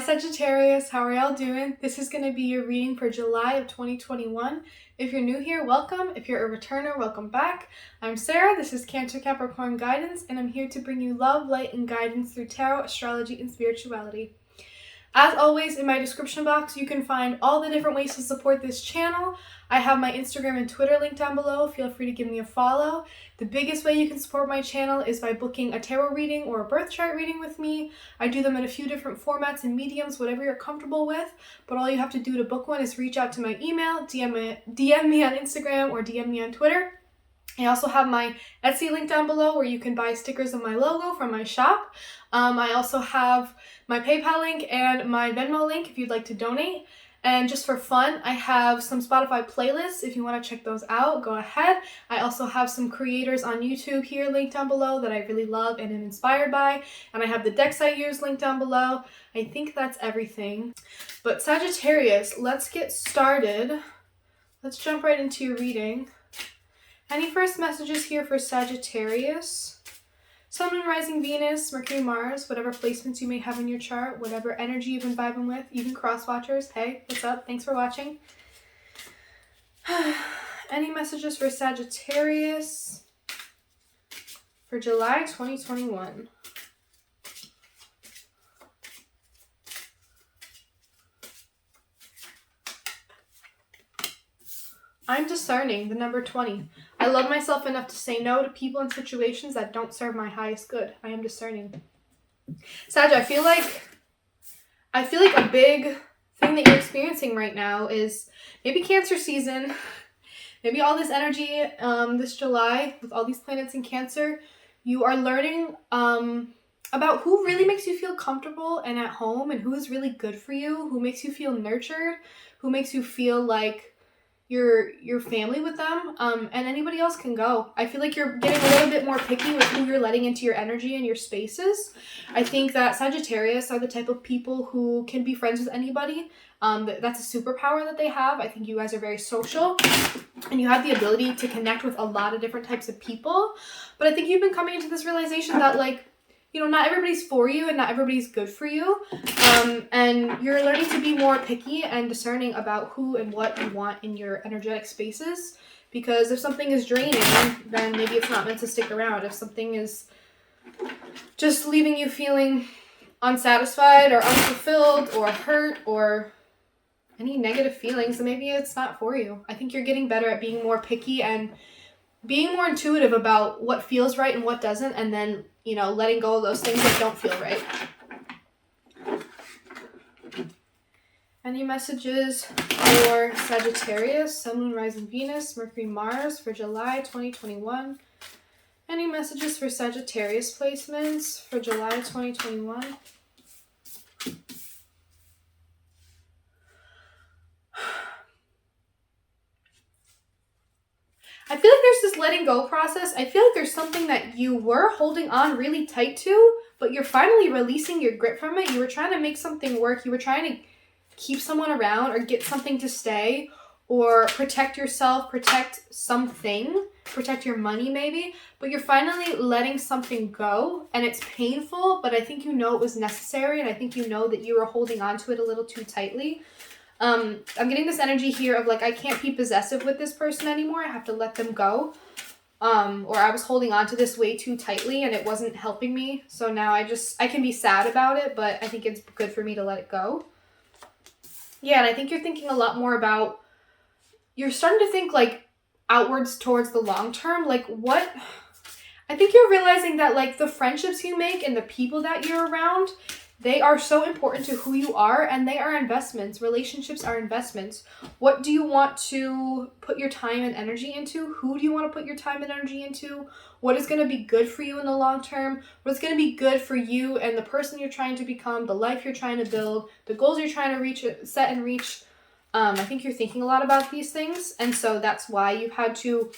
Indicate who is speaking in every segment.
Speaker 1: Hi Sagittarius, how are y'all doing? This is going to be your reading for July of 2021. If you're new here, welcome. If you're a returner, welcome back. I'm Sarah, this is Cancer Capricorn Guidance, and I'm here to bring you love, light, and guidance through tarot, astrology, and spirituality. As always, in my description box, you can find all the different ways to support this channel. I have my Instagram and Twitter linked down below. Feel free to give me a follow. The biggest way you can support my channel is by booking a tarot reading or a birth chart reading with me. I do them in a few different formats and mediums, whatever you're comfortable with. But all you have to do to book one is reach out to my email, DM me on Instagram, or DM me on Twitter. I also have my Etsy link down below where you can buy stickers of my logo from my shop. I also have my PayPal link and my Venmo link if you'd like to donate. And just for fun, I have some Spotify playlists. If you want to check those out, go ahead. I also have some creators on YouTube here linked down below that I really love and am inspired by. And I have the decks I use linked down below. I think that's everything. But Sagittarius, let's get started. Let's jump right into your reading. Any first messages here for Sagittarius? Sun, Moon, Rising, Venus, Mercury, Mars, whatever placements you may have in your chart, whatever energy you've been vibing with, even cross-watchers. Hey, what's up? Thanks for watching. Any messages for Sagittarius for July 2021? I'm discerning, the number 20. I love myself enough to say no to people and situations that don't serve my highest good. I am discerning. Sag, I feel like a big thing that you're experiencing right now is maybe Cancer season. Maybe all this energy this July with all these planets in Cancer, you are learning about who really makes you feel comfortable and at home, and who is really good for you, who makes you feel nurtured, who makes you feel like your family with them, and anybody else can go. I feel like you're getting a little bit more picky with who you're letting into your energy and your spaces. I think that Sagittarius are the type of people who can be friends with anybody. That's a superpower that they have. I think you guys are very social and you have the ability to connect with a lot of different types of people. But I think you've been coming into this realization that, like, you know, not everybody's for you and not everybody's good for you. And you're learning to be more picky and discerning about who and what you want in your energetic spaces. Because if something is draining, then maybe it's not meant to stick around. If something is just leaving you feeling unsatisfied or unfulfilled or hurt or any negative feelings, then maybe it's not for you. I think you're getting better at being more picky and being more intuitive about what feels right and what doesn't, and then, you know, letting go of those things that don't feel right. Any messages for Sagittarius, Sun, Moon, Rising, Venus, Mercury, Mars for July 2021? Any messages for Sagittarius placements for July 2021? I feel like there's this letting go process. I feel like there's something that you were holding on really tight to, but you're finally releasing your grip from it. You were trying to make something work. You were trying to keep someone around or get something to stay or protect yourself, protect something, protect your money maybe, but you're finally letting something go, and it's painful, but I think you know it was necessary, and I think you know that you were holding on to it a little too tightly. I'm getting this energy here of like, I can't be possessive with this person anymore. I have to let them go. Or I was holding on to this way too tightly and it wasn't helping me. So now I can be sad about it, but I think it's good for me to let it go. Yeah, and I think you're thinking a lot more about, you're starting to think like outwards towards the long term. Like what, I think you're realizing that like the friendships you make and the people that you're around, they are so important to who you are, and they are investments. Relationships are investments. What do you want to put your time and energy into? Who do you want to put your time and energy into? What is going to be good for you in the long term? What's going to be good for you and the person you're trying to become, the life you're trying to build, the goals you're trying to reach, set and reach? I think you're thinking a lot about these things, and so that's why you've had to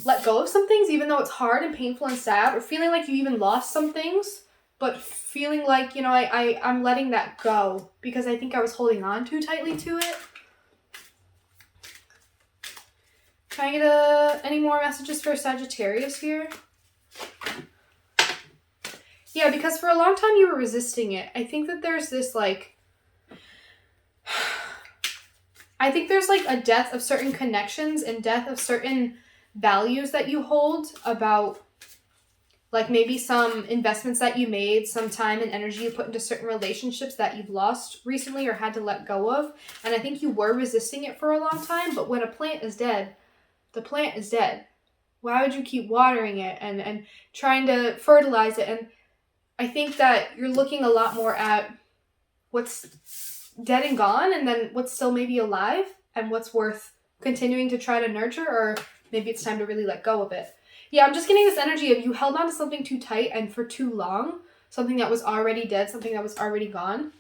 Speaker 1: let go of some things, even though it's hard and painful and sad, or feeling like you even lost some things. But feeling like, you know, I'm letting that go because I think I was holding on too tightly to it. Can I get any more messages for Sagittarius here? Yeah, because for a long time you were resisting it. I think that there's this like I think there's like a death of certain connections and death of certain values that you hold about, like maybe some investments that you made, some time and energy you put into certain relationships that you've lost recently or had to let go of. And I think you were resisting it for a long time, but when a plant is dead, the plant is dead. Why would you keep watering it and trying to fertilize it? And I think that you're looking a lot more at what's dead and gone, and then what's still maybe alive, and what's worth continuing to try to nurture, or maybe it's time to really let go of it. Yeah, I'm just getting this energy of you held on to something too tight and for too long, something that was already dead, something that was already gone.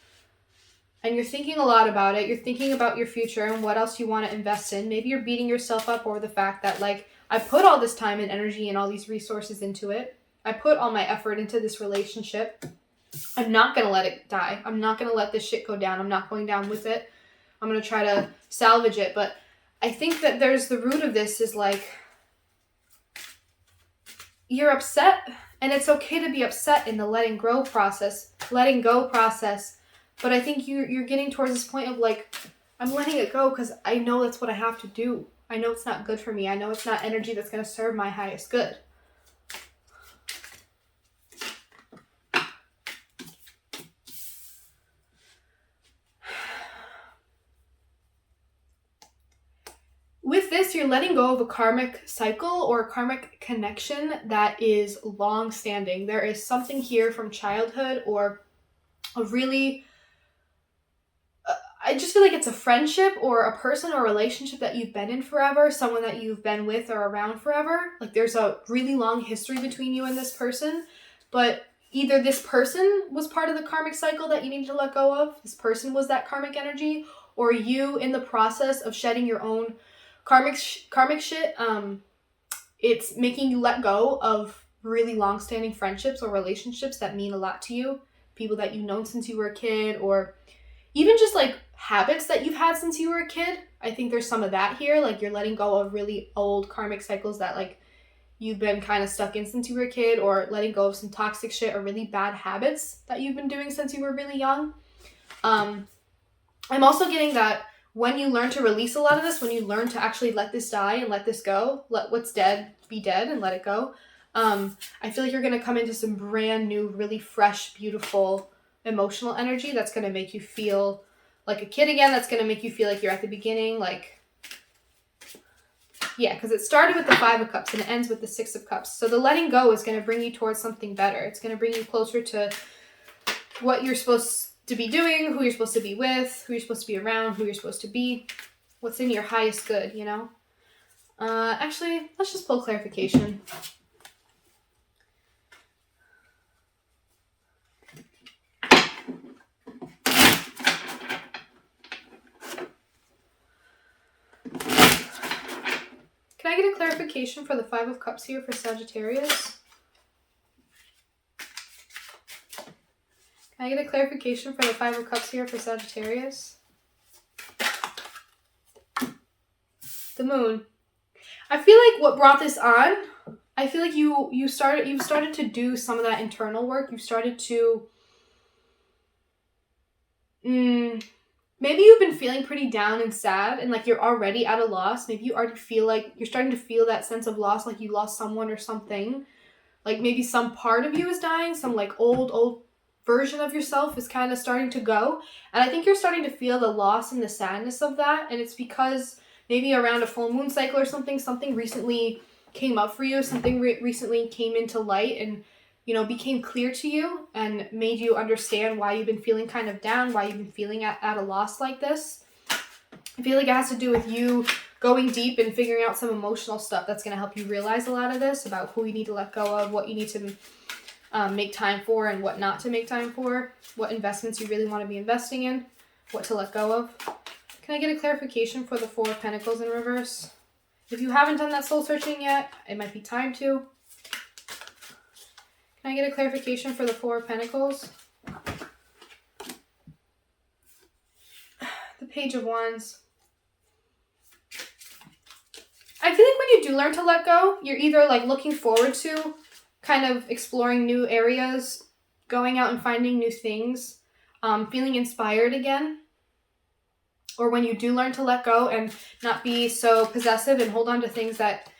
Speaker 1: And you're thinking a lot about it. You're thinking about your future and what else you want to invest in. Maybe you're beating yourself up over the fact that, like, I put all this time and energy and all these resources into it. I put all my effort into this relationship. I'm not going to let it die. I'm not going to let this shit go down. I'm not going down with it. I'm going to try to salvage it. But I think that there's the root of this is like, you're upset, and it's okay to be upset in the letting go process. But I think you're getting towards this point of like, I'm letting it go because I know that's what I have to do. I know it's not good for me. I know it's not energy that's going to serve my highest good. With this, you're letting go of a karmic cycle or a karmic connection that is long-standing. There is something here from childhood or a really... I just feel like it's a friendship or a person or relationship that you've been in forever, someone that you've been with or around forever. Like there's a really long history between you and this person, but either this person was part of the karmic cycle that you need to let go of, this person was that karmic energy, or you in the process of shedding your own karmic shit, it's making you let go of really long-standing friendships or relationships that mean a lot to you, people that you've known since you were a kid, or even just like habits that you've had since you were a kid. I think there's some of that here, like you're letting go of really old karmic cycles that like you've been kind of stuck in since you were a kid, or letting go of some toxic shit or really bad habits that you've been doing since you were really young. I'm also getting that when you learn to release a lot of this, when you learn to actually let this die and let this go, let what's dead be dead and let it go, I feel like you're going to come into some brand new, really fresh, beautiful emotional energy that's going to make you feel like a kid again, that's going to make you feel like you're at the beginning, like, yeah, because it started with the 5 of Cups and it ends with the 6 of Cups. So the letting go is going to bring you towards something better. It's going to bring you closer to what you're supposed to be doing, who you're supposed to be with, who you're supposed to be around, who you're supposed to be, what's in your highest good, you know? Actually, let's just pull clarification. Can I get a clarification for the 5 of Cups here for Sagittarius? Can I get a clarification for the 5 of Cups here for Sagittarius? The Moon. I feel like what brought this on, I feel like you've started to do some of that internal work. You've started to... maybe you've been feeling pretty down and sad and like you're already at a loss. Maybe you already feel like you're starting to feel that sense of loss, like you lost someone or something. Like maybe some part of you is dying, some like old version of yourself is kind of starting to go. And I think you're starting to feel the loss and the sadness of that. And it's because maybe around a full moon cycle or something recently came up for you, something recently came into light and, you know, became clear to you and made you understand why you've been feeling kind of down, why you've been feeling at a loss like this. I feel like it has to do with you going deep and figuring out some emotional stuff that's going to help you realize a lot of this about who you need to let go of, what you need to make time for and what not to make time for, what investments you really want to be investing in, what to let go of. Can I get a clarification for the 4 of Pentacles in reverse? If you haven't done that soul searching yet, it might be time to. Can I get a clarification for the 4 of Pentacles? The Page of Wands. I feel like when you do learn to let go, you're either like looking forward to kind of exploring new areas, going out and finding new things, feeling inspired again, or when you do learn to let go and not be so possessive and hold on to things that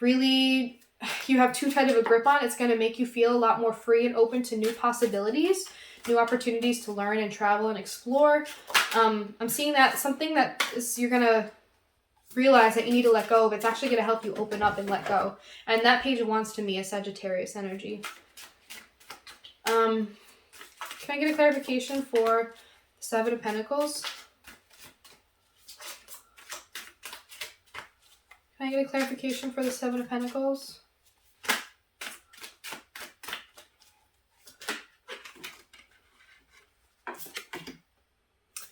Speaker 1: really you have too tight of a grip on, it's going to make you feel a lot more free and open to new possibilities, new opportunities to learn and travel and explore. I'm seeing that something that is, you're going to realize that you need to let go of, it's actually going to help you open up and let go. And that page of wands to me is Sagittarius energy. Can I get a clarification for the Seven of Pentacles? Can I get a clarification for the Seven of Pentacles?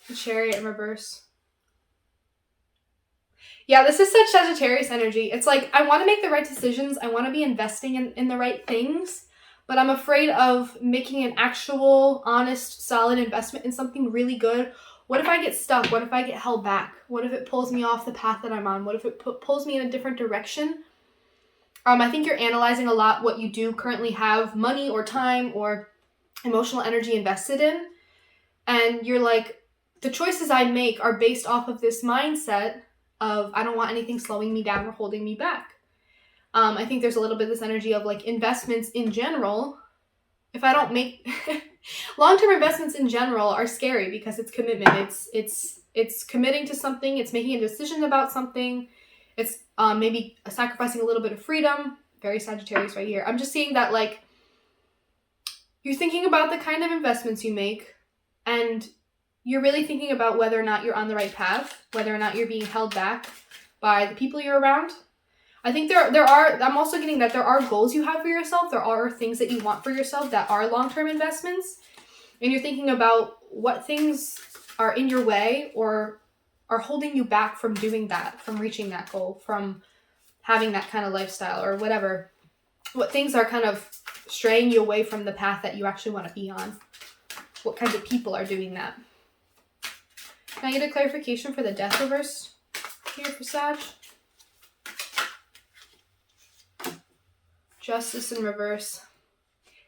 Speaker 1: The Chariot in reverse. Yeah, this is such Sagittarius energy. It's like, I want to make the right decisions. I want to be investing in the right things, but I'm afraid of making an actual, honest, solid investment in something really good. What if I get stuck? What if I get held back? What if it pulls me off the path that I'm on? What if it pulls me in a different direction? I think you're analyzing a lot what you do currently have money or time or emotional energy invested in. And you're like, the choices I make are based off of this mindset of, I don't want anything slowing me down or holding me back. I think there's a little bit of this energy of like investments in general. If I don't make long-term investments in general are scary because it's commitment. It's committing to something. It's making a decision about something. It's maybe sacrificing a little bit of freedom. Very Sagittarius right here. I'm just seeing that like you're thinking about the kind of investments you make, and you're really thinking about whether or not you're on the right path, whether or not you're being held back by the people you're around. I think I'm also getting that there are goals you have for yourself. There are things that you want for yourself that are long-term investments. And you're thinking about what things are in your way or are holding you back from doing that, from reaching that goal, from having that kind of lifestyle or whatever. What things are kind of straying you away from the path that you actually want to be on. What kinds of people are doing that? Can I get a clarification for the Death reverse here for Sag? Justice in reverse.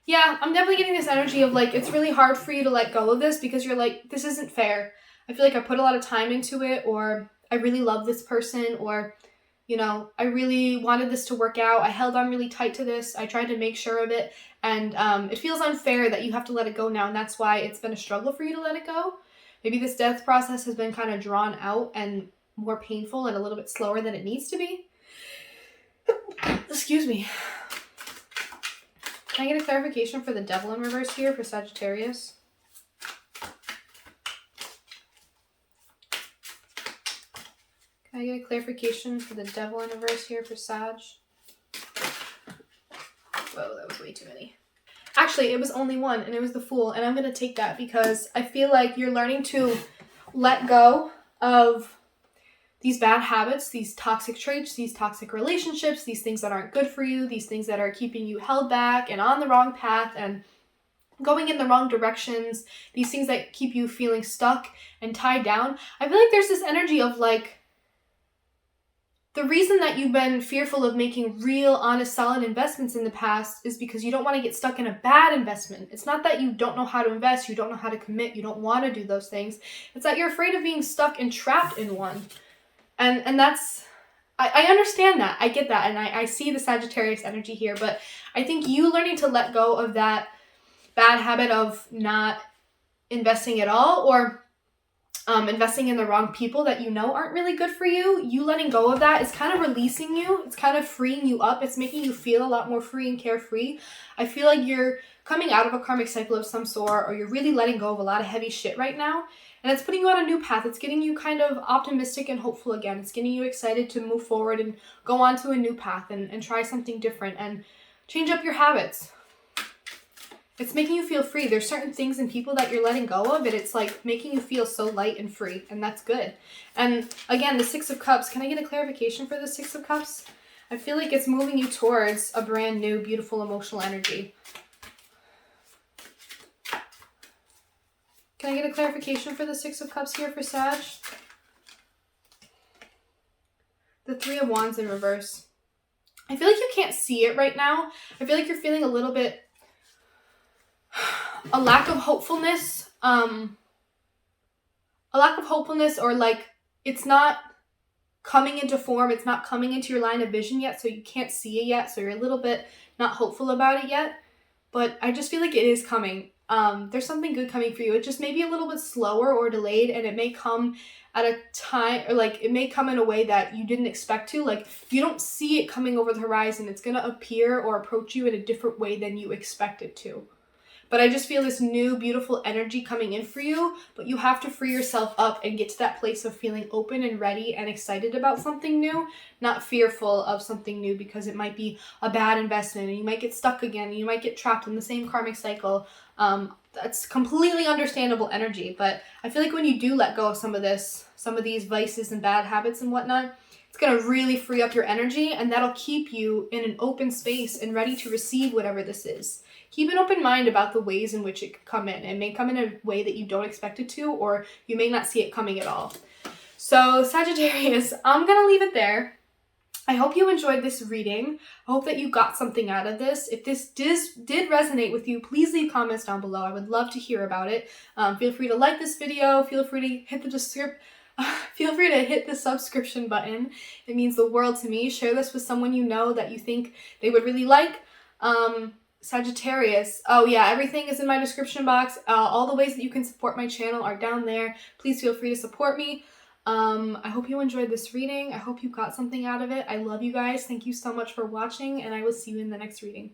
Speaker 1: Yeah, I'm definitely getting this energy of like, it's really hard for you to let go of this because you're like, this isn't fair. I feel like I put a lot of time into it, or I really love this person, or, you know, I really wanted this to work out. I held on really tight to this. I tried to make sure of it. And it feels unfair that you have to let it go now. And that's why it's been a struggle for you to let it go. Maybe this death process has been kind of drawn out and more painful and a little bit slower than it needs to be. Excuse me. Can I get a clarification for the Devil in reverse here for Sagittarius? Can I get a clarification for the Devil in reverse here for Sag? Whoa, that was way too many. Actually, it was only one, and it was the Fool, and I'm going to take that because I feel like you're learning to let go of these bad habits, these toxic traits, these toxic relationships, these things that aren't good for you, these things that are keeping you held back and on the wrong path and going in the wrong directions, these things that keep you feeling stuck and tied down. I feel like there's this energy of like, the reason that you've been fearful of making real, honest, solid investments in the past is because you don't want to get stuck in a bad investment. It's not that you don't know how to invest, you don't know how to commit, you don't want to do those things. It's that you're afraid of being stuck and trapped in one. And that's, I understand that. I get that. And I see the Sagittarius energy here. But I think you learning to let go of that bad habit of not investing at all, or investing in the wrong people that you know aren't really good for you, you letting go of that is kind of releasing you. It's kind of freeing you up. It's making you feel a lot more free and carefree. I feel like you're coming out of a karmic cycle of some sort, or you're really letting go of a lot of heavy shit right now. And it's putting you on a new path. It's getting you kind of optimistic and hopeful again. It's getting you excited to move forward and go on to a new path and try something different and change up your habits. It's making you feel free. There's certain things and people that you're letting go of, and it's like making you feel so light and free, and that's good. And again, the Six of Cups. Can I get a clarification for the Six of Cups? I feel like it's moving you towards a brand new, beautiful, emotional energy. Can I get a clarification for the Six of Cups here for Sag? The Three of Wands in reverse. I feel like you can't see it right now. I feel like you're feeling a little bit a lack of hopefulness, a a lack of hopefulness, or like it's not coming into form, it's not coming into your line of vision yet, so you can't see it yet, so you're a little bit not hopeful about it yet. But I just feel like it is coming. There's something good coming for you. It just may be a little bit slower or delayed, and it may come at a time, or like it may come in a way that you didn't expect to. Like you don't see it coming over the horizon. It's gonna appear or approach you in a different way than you expect it to. But I just feel this new, beautiful energy coming in for you, but you have to free yourself up and get to that place of feeling open and ready and excited about something new, not fearful of something new because it might be a bad investment and you might get stuck again and you might get trapped in the same karmic cycle. That's completely understandable energy, but I feel like when you do let go of some of these vices and bad habits and whatnot, it's going to really free up your energy, and that'll keep you in an open space and ready to receive whatever this is. Keep an open mind about the ways in which it could come in. It may come in a way that you don't expect it to, or you may not see it coming at all. So Sagittarius, I'm going to leave it there. I hope you enjoyed this reading. I hope that you got something out of this. If this did resonate with you, please leave comments down below. I would love to hear about it. Feel free to like this video. Feel free to hit the subscription button. It means the world to me. Share this with someone you know that you think they would really like. Sagittarius. Oh yeah, everything is in my description box. All the ways that you can support my channel are down there. Please feel free to support me. I hope you enjoyed this reading. I hope you got something out of it. I love you guys. Thank you so much for watching, and I will see you in the next reading.